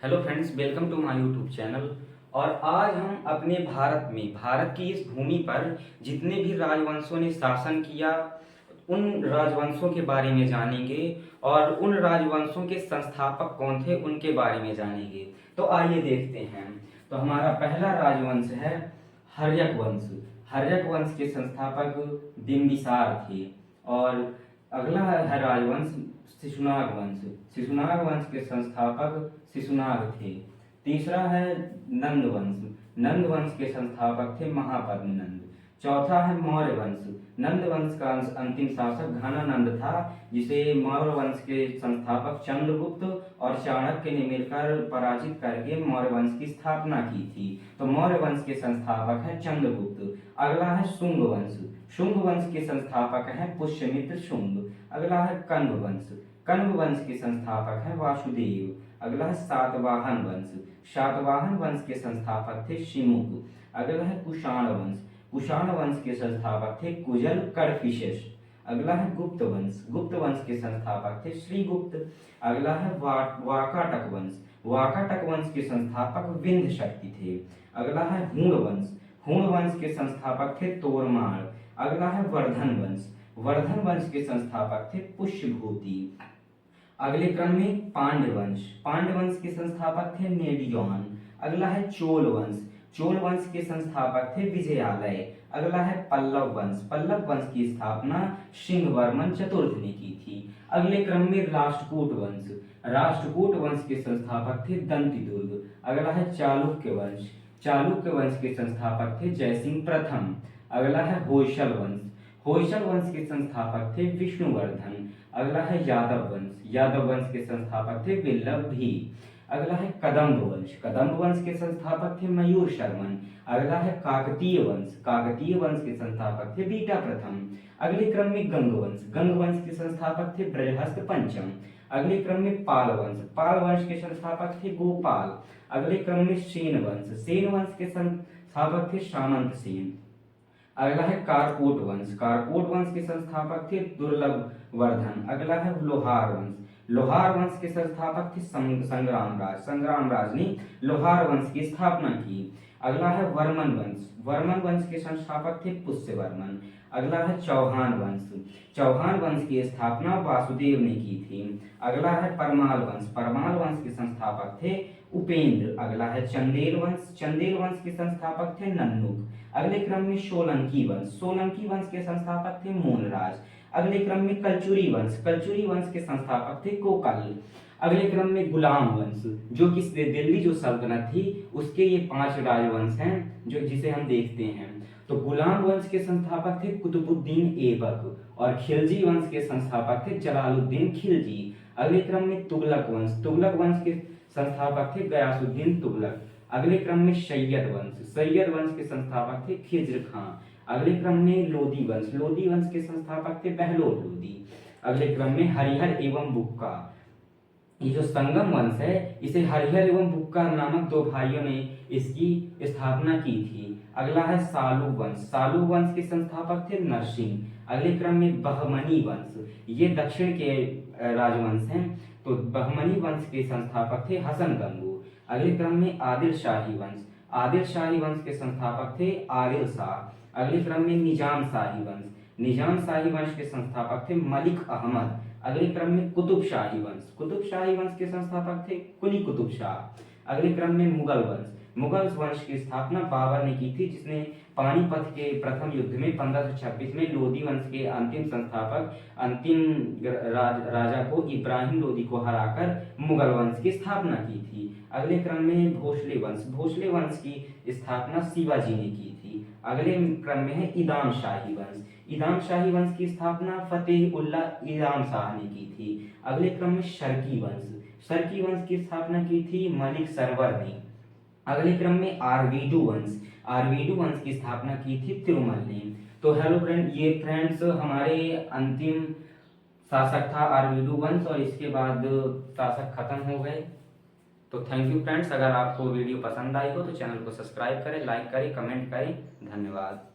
Hello friends, welcome to my YouTube channel. और आज हम अपने भारत की इस भूमि पर जितने भी राजवंशों ने शासन किया उन राजवंशों के बारे में जानेंगे और उन राजवंशों के संस्थापक कौन थे उनके बारे में जानेंगे। तो आइए देखते हैं। तो हमारा पहला राजवंश है हर्यक वंश। हर्यक वंश के संस्थापक बिंबिसार थे। और अगला है राजवंश शिशुनाग वंश। शिशुनाग वंश के संस्थापक शिशुनाग थे। तीसरा है नंद वंश। नंद वंश के संस्थापक थे महापद्म नंद। चौथा है मौर्य वंश। नंद वंश का अंतिम शासक घनानंद था, जिसे मौर्य वंश के संस्थापक चंद्रगुप्त और चाणक्य ने मिलकर पराजित करके मौर्य वंश की स्थापना की थी। तो मौर्य वंश के संस्थापक है चंद्रगुप्त। अगला है शुंग वंश। शुंग वंश के संस्थापक है पुष्यमित्र शुंग। अगला है कण्व वंश। कण्व वंश के संस्थापक है वासुदेव। अगला है सातवाहन वंश। सातवाहन वंश के संस्थापक थे शिमुक। अगला है कुषाण वंश। कुषाण वंश के संस्थापक थे कुजल कडफिशेस। अगला है गुप्त वंश। गुप्त वंश के संस्थापक थे श्रीगुप्त। अगला है वाकाटक वंश। वाकाटक वंश के संस्थापक विंध्य शक्ति थे। अगला है हूण वंश। हूण वंश के संस्थापक थे तोरमाण। अगला है वर्धन वंश। वर्धन वंश के संस्थापक थे पुष्यभूति। अगले क्रम में पांड्य वंश। पांड्य वंश के संस्थापक थे नेडियोन। अगला है चोल वंश। चोल वंश के संस्थापक थे विजयालय। अगला है पल्लव वंश। पल्लव वंश की स्थापना सिंहवर्मन चतुर्थ ने की थी। अगले क्रम में राष्ट्रकूट वंश। राष्ट्रकूट वंश के संस्थापक थे दंतिदुर्ग। अगला है चालुक्य वंश। चालुक्य वंश के संस्थापक थे जयसिंह प्रथम। अगला है होयसल वंश। होयसल वंश के संस्थापक थे विष्णुवर्धन। अगला है यादव वंश। यादव वंश के संस्थापक थे विल्लभ भी। अगला है कदम्ब वंश। कदम्ब वंश के संस्थापक थे मयूर शर्मन। अगला है काकतीय वंश। काकतीय वंश के संस्थापक थे बीटा प्रथम। अगले क्रम में गंग वंश। गंग वंश के संस्थापक थे बृहस्पत पंचम। अगले क्रम में पाल वंश। पाल वंश के संस्थापक थे गोपाल। अगले क्रम में सेन वंश। सेन वंश के संस्थापक थे सामंत सेन। अगला है कारकोट वंश। कारकोट वंश के संस्थापक थे दुर्लभ वर्धन। अगला है लोहार वंश। लोहार वंश के संस्थापक थे संग्रामराज। संग्रामराज ने लोहार वंश की स्थापना की। अगला है वर्मन वंश। वर्मन वंश के संस्थापक थे पुष्यवर्मन। अगला है चौहान वंश। चौहान वंश की स्थापना वासुदेव ने की थी। अगला है परमाल वंश। परमाल वंश के संस्थापक थे उपेंद्र। अगला है चंदेल वंश। चंदेल वंश के संस्थापक थे नन्नुक। अगले क्रम में सोलंकी वंश। सोलंकी वंश के संस्थापक थे मोनराज। अगले क्रम में कलचुरी वंश। कलचुरी वंश के संस्थापक थे कोकल। अगले क्रम में गुलाम वंश, जो कि दिल्ली जो सल्तनत थी उसके ये 5 राजवंश हैं जो जिसे हम देखते हैं। तो गुलाम वंश के संस्थापक थे कुतुबुद्दीन ऐबक और खिलजी वंश के संस्थापक थे जलालुद्दीन खिलजी। अगले क्रम में तुगलक वंश। तुगलक वंश के संस्थापक थे गयासुद्दीन तुगलक। अगले क्रम में सैयद वंश। सैयद वंश के संस्थापक थे खिज्र खां। अगले क्रम में लोदी वंश। लोदी वंश के संस्थापक थे बहलोल लोदी। अगले क्रम में हरिहर एवं बुक्का। ये जो संगम वंश है इसे हरिहर एवं बुक्का नामक 2 भाइयों ने इसकी स्थापना की थी। अगला है सालू वंश। सालू वंश के संस्थापक थे नरसिंह। अगले क्रम में बहमनी वंश। ये दक्षिण के राजवंश हैं। तो बहमनी वंश के संस्थापक थे हसन गंगू। अगले क्रम में आदिल शाही वंश। आदिल शाही वंश के संस्थापक थे आदिल शाह। अगले क्रम में निजाम शाही वंश। निजाम शाही वंश के संस्थापक थे मलिक अहमद। अगले क्रम में कुतुब शाही वंश। कुतुब शाही वंश के संस्थापक थे कुली कुतुब शाह। अगले क्रम में मुगल वंश। मुगल वंश की स्थापना बाबर ने की थी, जिसने पानीपत के प्रथम युद्ध में 1526 में लोदी वंश के अंतिम संस्थापक राजा को इब्राहिम लोदी को हराकर मुगल वंश की स्थापना की थी। अगले क्रम में भोसले वंश। भोसले वंश की स्थापना शिवाजी ने की थी। अगले क्रम में है ईदाम शाही वंश। ईदाम शाही वंश की स्थापना फतेह उल्लाह ईदाम शाह ने की थी। अगले क्रम में शर्की वंश। शर्की वंश की स्थापना की थी मलिक सरवर ने। अगले क्रम में आरवीडू वंश। आरवीडू वंश की स्थापना की थी तिरुमल ने। तो हेलो फ्रेंड, ये फ्रेंड्स हमारे अंतिम शासक था आरवीडू वंश और इसके बाद शासक खत्म हो गए। तो थैंक यू फ्रेंड्स, अगर आपको वीडियो पसंद आई हो तो चैनल को सब्सक्राइब करें, लाइक करें, कमेंट करें। धन्यवाद।